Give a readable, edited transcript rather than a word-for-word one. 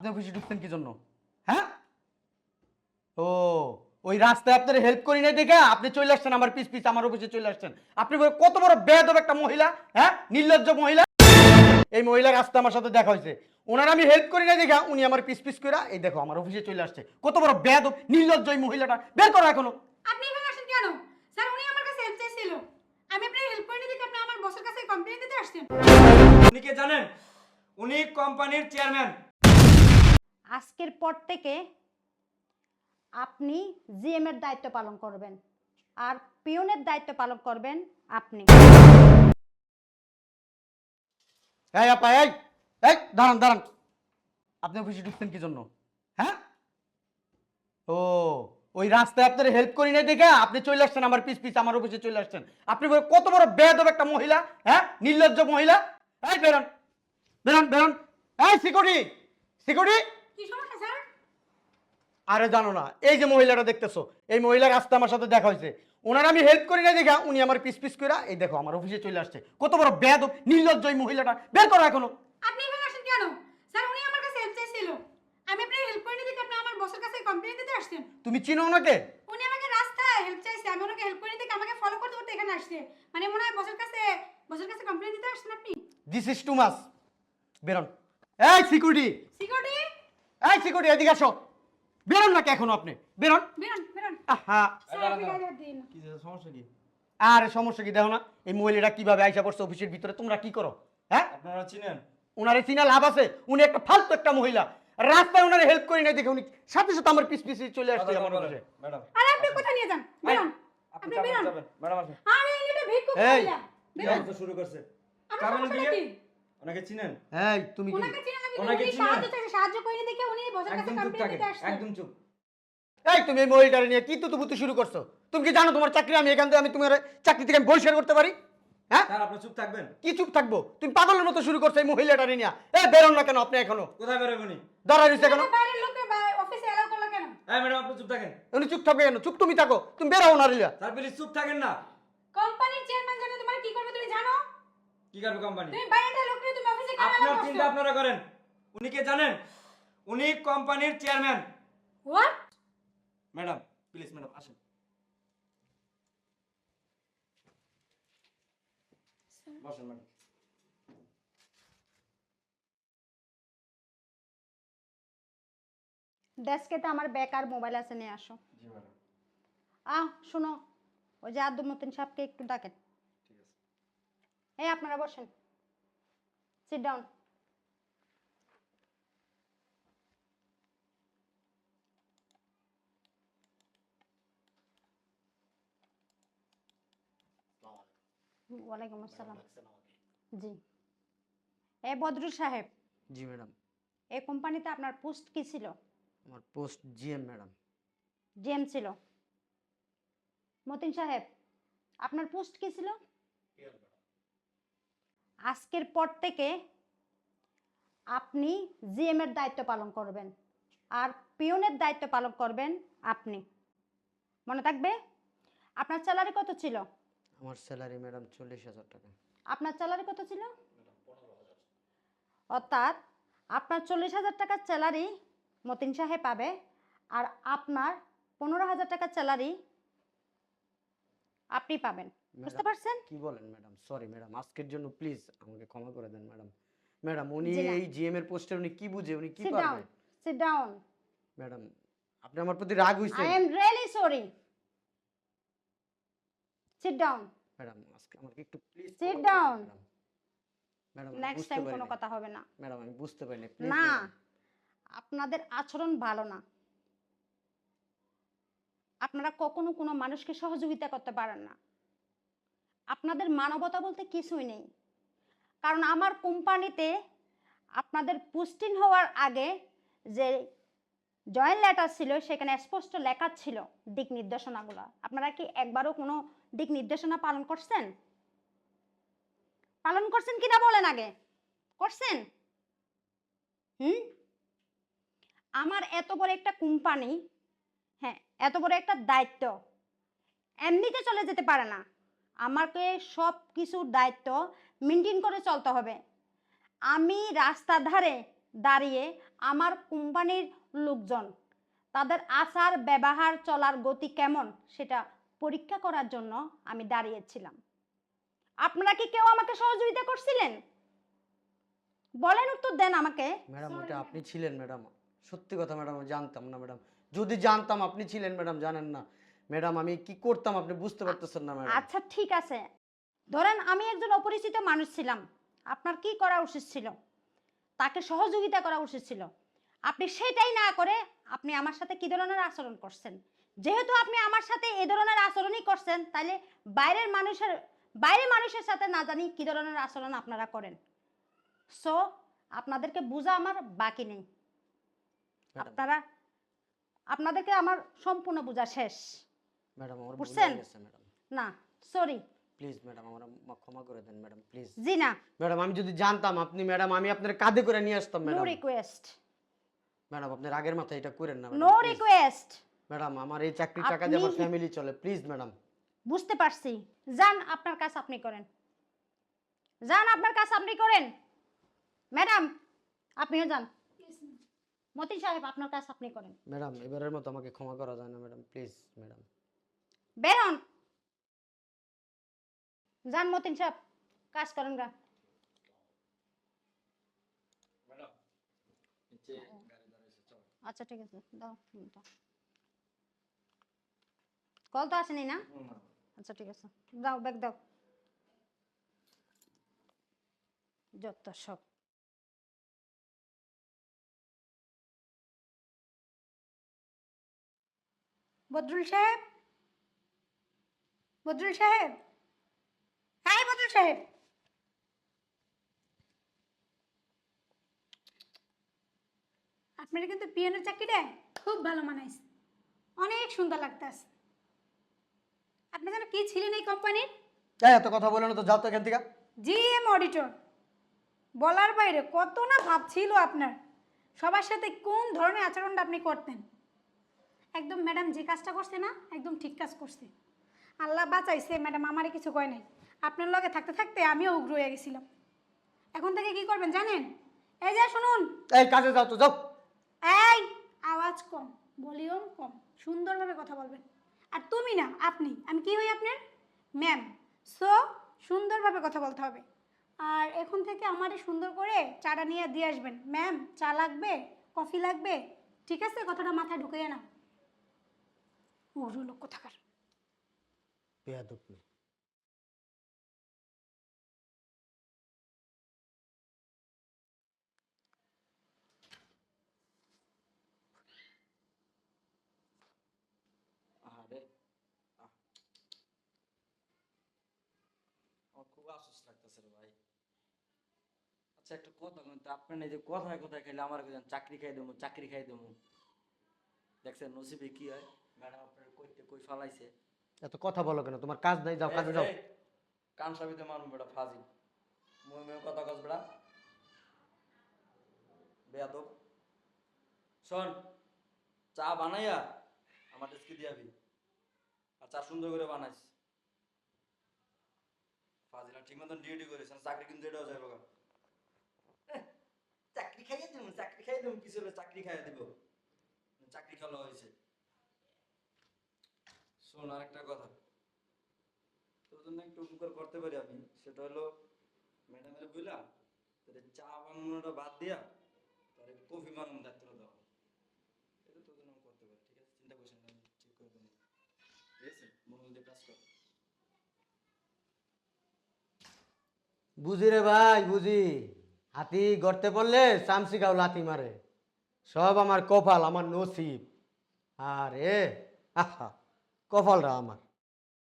আপনি অফিসে ঢুকছেন কি জন্য? হ্যাঁ? ও, ওই রাস্তায় আপনার হেল্প করি নাই দেখে আপনি চলে আসছেন আমার পিছ পিছ আমার অফিসে চলে আসছেন। আপনি কত বড় বেয়াদব একটা মহিলা, হ্যাঁ? নির্লজ্জ মহিলা। এই মহিলার রাস্তা আমার সাথে দেখা হয়েছে। ওনার আমি হেল্প করি নাই দেখে উনি আমার পিছ পিছ করে এই দেখো আমার অফিসে চলে আসছে। কত বড় বেয়াদব নির্লজ্জ এই মহিলাটা। বের করো এখনো। আপনি এখানে আসেন কেন? স্যার উনি আমার কাছে হেল্প চাইছিল। আমি আপনার হেল্প করিনি দেখে আপনি আমার বসের কাছে কমপ্লেইন দিতে আসছেন। উনি কে জানেন? উনি কোম্পানির চেয়ারম্যান। আজকের পর থেকে আপনি জিএম এর দায়িত্ব পালন করবেন আর পিয়নের দায়িত্ব পালন করবেন আপনি। এই আপা, এই এই দাঁড়ান দাঁড়ান। আপনি অফিসে ঢুকছেন কি জন্য? হ্যাঁ? ও, ওই রাস্তায় আপনার হেল্প করি নাই দেখে আপনি চলে আসছেন আমার পিছ পিছ আমার অফিসে চলে আসছেন। আপনি কত বড় বেয়াদব একটা মহিলা, হ্যাঁ? নির্লজ্জ মহিলা। এই বেরোন বেরোন বেরোন। এই সিকিউরিটি সিকিউরিটি। কি সমস্যা স্যার? আরে জানো না, এই যে মহিলাটা দেখতেছো, এই মহিলার রাস্তা আমার সাথে দেখা হয়েছে। ওনার আমি হেল্প করি না দেখা উনি আমার পিছ পিছ করে এই দেখো আমার অফিসে চলে আসছে। কত বড় বেয়াদব নির্লজ্জ এই মহিলাটা। বের করো এখনো। আপনি এখানে আসেন কেন? স্যার উনি আমার কাছে হেল্প চাইছিল। আমি আপনার হেল্প করিনি দেখে আপনি আমার বসের কাছে কমপ্লেইন দিতে আসছেন। তুমি চিনো ওনাকে? উনি আমাকে রাস্তায় হেল্প চাইছে। আমি ওনাকে হেল্প করিনি দেখে আমাকে ফলো করতে করতে এখানে আসছে। মানে মনে হয় বসের কাছে কমপ্লেইন দিতে আসছেন আপনি। This is too much. বেরোন। এই সিকিউরিটি সিকিউরিটি এই সিকিউরিটি এদিকে আসো। বেরোন নাকি এখনো আপনি? বেরোন। বেরোন বেরোন। আহা, স্যার আপনি গায়ে হাত দিন। কি সমস্যা কি? আরে সমস্যা কি দেখো না, এই মহিলাটা কিভাবে আইসা পড়ছে অফিসের ভিতরে। তোমরা কি করো? হ্যাঁ? আপনারা চিনেন? উনারে চিনা লাভ আছে? উনি একটা ফালতু একটা মহিলা। রাস্তায় উনারে হেল্প করি না দেখে উনি সাথে সাথে আমার পিছ পিছিয়ে চলে আসছে আমার অফিসে। ম্যাডাম আরে আপনি কোথায় নিয়ে যান? বেরোন। আপনি বেরোন। ম্যাডাম আসেন। আরে এটা ভিক্ষুক এই, মহিলা। কি বেরোন। অবস্থা শুরু করছে? আমার যাবেন সমস্যা ওদিকে? কি? ওনাকে চিনেন? এই তুমি কি? ওনাকে চিনা লাগবে। ওনাকে উনি চিনেন? সাহায্য করিনি দেখে উনি বসের কাছে একদম চুপ কমপ্লেইন থাকেন, দিতে আসছেন। একদম চুপ। এই তুমি এই মহিলাটারে নিয়ে কি তুতুপুতু শুরু করছো? তুমি কি জানো তোমার চাকরি আমি এখান থেকে আমি তোমার চাকরি থেকে আমি বহিষ্কার করতে পারি? হ্যাঁ? স্যার আপনি চুপ থাকবেন? কি চুপ থাকবো? তুমি পাগলের মতো শুরু করছো এই মহিলাটারে নিয়ে। এই বেরোন না কেন আপনি এখনো? কোথায় বেরোবেন উনি? দাঁড়ায় রয়েছে কেন? উনি বাইরের লোককে অফিসে এলাও করলো কেন? এই ম্যাডাম আপনি চুপ থাকেন। উনি চুপ থাকবে কেন? চুপ তুমি থাকো। তুমি বেরো না রিলা। স্যার প্লিজ চুপ থাকেন না। কোম্পানির চেয়ারম্যান জানে তোমার কি করবে তুমি জানো? কি করবে কোম্পানি? তুমি বাইরের লোক নিয়ে তুমি অফিসে কেন এলাও আপনার করছো? চিন্তা আপনারা করেন। উনি কে জানেন? উনি কোম্পানির chairman. What? Madam please madam আসেন। বসেন ম্যাডাম। ডেস্কেতে আমার ব্যাগ আর মোবাইল আছে, নিয়ে আসো। জি ম্যাডাম। শোনো, ওই যে আব্দুল মতিন সাহেবকে একটু ডাকেন। ঠিক আছে। এই আপনারা বসেন, সিট ডাউন। ওয়ালাইকুম আসসালাম। জি, এই বদরুল সাহেব, জি ম্যাডাম। এই কোম্পানিতে আপনার পোস্ট কি ছিল? আমার পোস্ট জিএম ম্যাডাম। জিএম ছিল। মতিন সাহেব, আপনার পোস্ট কি ছিল? আজকের পর থেকে আপনি জিএম এর দায়িত্ব পালন করবেন আর পিয়নের দায়িত্ব পালন করবেন আপনি। মনে থাকবে? আপনার স্যালারি কত ছিল? আমার স্যালারি ম্যাডাম 40,000 টাকা। আপনার স্যালারি কত ছিল? অর্থাৎ আপনার 40,000 টাকার স্যালারি মতিন সাহেব পাবে আর আপনার 15,000 টাকার স্যালারি আপনি পাবেন। বুঝতে পারছেন? কি বলেন ম্যাডাম? সরি ম্যাডাম, আজকের জন্য প্লিজ আমাকে ক্ষমা করে দেন ম্যাডাম। ম্যাডাম উনি জি না। এই জিএম এর পোস্টে উনি কি বুঝে, উনি কি সিট ডাউন, পারবে? Sit down. ম্যাডাম আপনি আমার প্রতি রাগ হইছেন? I am really sorry. Sit down. Madam আজকে আমাকে একটু please Sit down. Madam next time কোনো কথা হবে না। ম্যাডাম আমি বুঝতে পারিনি প্লিজ। না, আপনাদের আচরণ ভালো না। আপনারা কখনো কোনো মানুষকে সহযোগিতা করতে পারেন না। আপনাদের মানবতা বলতে কিছুই নেই। কারণ আমার কোম্পানিতে আপনাদের পোস্টিং হওয়ার আগে যে জয়েন লেটার ছিল সেখানে স্পষ্ট লেখা ছিল দিক নির্দেশনাগুলো। আপনারা কি একবারও কোনো দিক নির্দেশনা পালন করছেন? পালন করছেন কিনা বলেন আগে। করছেন? আমার এত বড় একটা কোম্পানি, হ্যাঁ এত বড় একটা দায়িত্ব এমনিতে চলে যেতে পারে না। আমাকে সব কিছুর দায়িত্ব মেনটেন করে চলতে হবে। আমি রাস্তার ধারে দাঁড়িয়ে আমার কোম্পানির লোকজন তাদের আচার ব্যবহার চলার গতি কেমন সেটা পরীক্ষা করার জন্য আমি দাঁড়িয়েছিলাম। আপনারা কি কেউ আমাকে সহযোগিতা করছিলেন? বলেন, উত্তর দেন আমাকে। ম্যাডাম ওটা আপনি ছিলেন ম্যাডাম, সত্যি কথা ম্যাডাম জানতাম না ম্যাডাম, যদি জানতাম আপনি ছিলেন ম্যাডাম, জানেন না ম্যাডাম আমি কি করতাম আপনি বুঝতে পারতেছেন না ম্যাডাম। আচ্ছা ঠিক আছে, ধরেন আমি একজন অপরিচিত মানুষ ছিলাম, আপনার কি করা উচিত ছিল? তাকে সহযোগিতা করা উচিত ছিল। আপনি সেটাই না করে আপনি আমার সাথে কি ধরনের আচরণ করছেন? যেহেতু আপনি আমার সাথে এই ধরনের আচরণই করছেন, তাহলে বাইরের মানুষের সাথে না জানি কি ধরনের আচরণ আপনারা করেন। সো আপনাদেরকে বোঝা আমার বাকি নেই। ম্যাডাম আপনাদেরকে আমার সম্পূর্ণ বোঝা শেষ। ম্যাডাম আমার ভুল বুঝছেন? হয়ে গেছে ম্যাডাম, না সরি, প্লিজ ম্যাডাম আমার ক্ষমা করে দেন ম্যাডাম প্লিজ। জি না, ম্যাডাম আমি যদি জানতাম আপনি ম্যাডাম আমি আপনার কাঁধে করে নিয়ে আসতাম নো ম্যাডাম। রিকোয়েস্ট, ম্যাডাম আপনার আগের মাথায় এটা করেন না no madam please। Request. Madam আমার এই চাকরির টাকা দিয়ে আমার আপনি- ফ্যামিলি চলে, প্লিজ ম্যাডাম। বুঝতে পারছি, যান আপনার কাজ আপনি করেন, যান আপনার কাজ আপনি করেন। ম্যাডাম আপনিও যান। মতিন সাহেব আপনার কাজ আপনি করেন। ম্যাডাম এবারের মতো আমাকে ক্ষমা করা যায় না ম্যাডাম প্লিজ ম্যাডাম। বেরোন, যান মতিন সাহেব কাজ করেন গা। ম্যাডাম নিচে গাড়ি দাঁড়িয়েছে, চল। আচ্ছা ঠিক আছে, দাও ফোনটা। কল তো আসেনি না? না। আচ্ছা ঠিক আছে, দাও ব্যাগ দাও। যত সব। বদরুল সাহেব, বদরুল সাহেব, হ্যাঁ বদরুল সাহেব, আপনার কিন্তু পিয়ানোর চাকরিটা খুব ভালো মানাইছে, অনেক সুন্দর লাগতেছে। আপনি যেন কি ছিলেন এই কোম্পানির? এই এত কথা বলে না তো, যাও তো এখান থেকে। জিএম অডিটর, বলার বাইরে কত না ভাব ছিল আপনার। সবার সাথে কোন ধরনের আচরণটা আপনি করতেন, একদম ম্যাডাম যে কাজটা করছে না একদম ঠিক কাজ করছে। আল্লাহ বাঁচাইছে ম্যাডাম, আমারে কিছু কয় নাই। আপনার লগে থাকতে থাকতে আমিও উগ্র হয়ে গেছিলাম। এখন থেকে কি করবেন জানেন? এই যে শুনুন, এই কাজে যাও তো, যাও। এই আওয়াজ কম, ভলিউম কম, সুন্দরভাবে কথা বলবেন। আর তুমি না, আপনি, আমি কি হই আপনার ম্যাম, সো সুন্দরভাবে কথা বলতে হবে। আর এখন থেকে আমারে সুন্দর করে চাটা নিয়ে দিয়ে আসবেন। ম্যাম চা লাগবে, কফি লাগবে, ঠিক আছে? কথাটা মাথায় ঢুকিয়ে নাও। উগ্র লোক কোথাকার। বেয়াদব মেয়ে। আরে আমার খুব আফসোস লাগতেছে রে ভাই। আচ্ছা একটা কথা বলুন তো, আপনার এই যে কথায় কথায় খাইলে আমার চাকরি খাই দেবো, চাকরি খাই দেবো, দেখছেন নসিবে কি হয়? ম্যাডাম আপনার কইতে কই ফালাইছে। এত কথা বলো কেন, তোমার কাজ নাই, যাও কাজে যাও। কান সাবিতে মারুন বেটা ফাজিল, মুই মুই কথা কস বেটা বেয়াদব। শোন, চা বানাইয়া আমার ডেস্কে দিয়াবি, আর চা সুন্দর করে বানাইস। ফাজিলা ঠিক মতন ডিউটি করিস, আর চাকরি কিন্তু এটাও যাইব গা। চাকরি খাইয়ে দেবো, চাকরি খাইয়ে দেবো, কিছু হলে চাকরি খাইয়ে দিব, চাকরি খেলা হয়েছে। শোন আর একটা কথা, তোর জন্য একটু উপকার করতে পারি আমি, সেটা হলো ম্যাডামের বুঝলাম তোদের চা বানানোটা বাদ দিয়া তোর কফি বানানোর দায়িত্বটা দাও। এটা তোর জন্য আমি করতে পারি, ঠিক আছে? চিন্তা করিস না, আমি ঠিক করে দেবো, ঠিক আছে? মনোযোগ দিয়ে কাজ কর। বুঝি রে ভাই বুঝি, হাতি গর্তে পড়লে চামচি গাও লাথি মারে, সব আমার কপাল, আমার নসিব। আরে আহা, কপালটা আমার।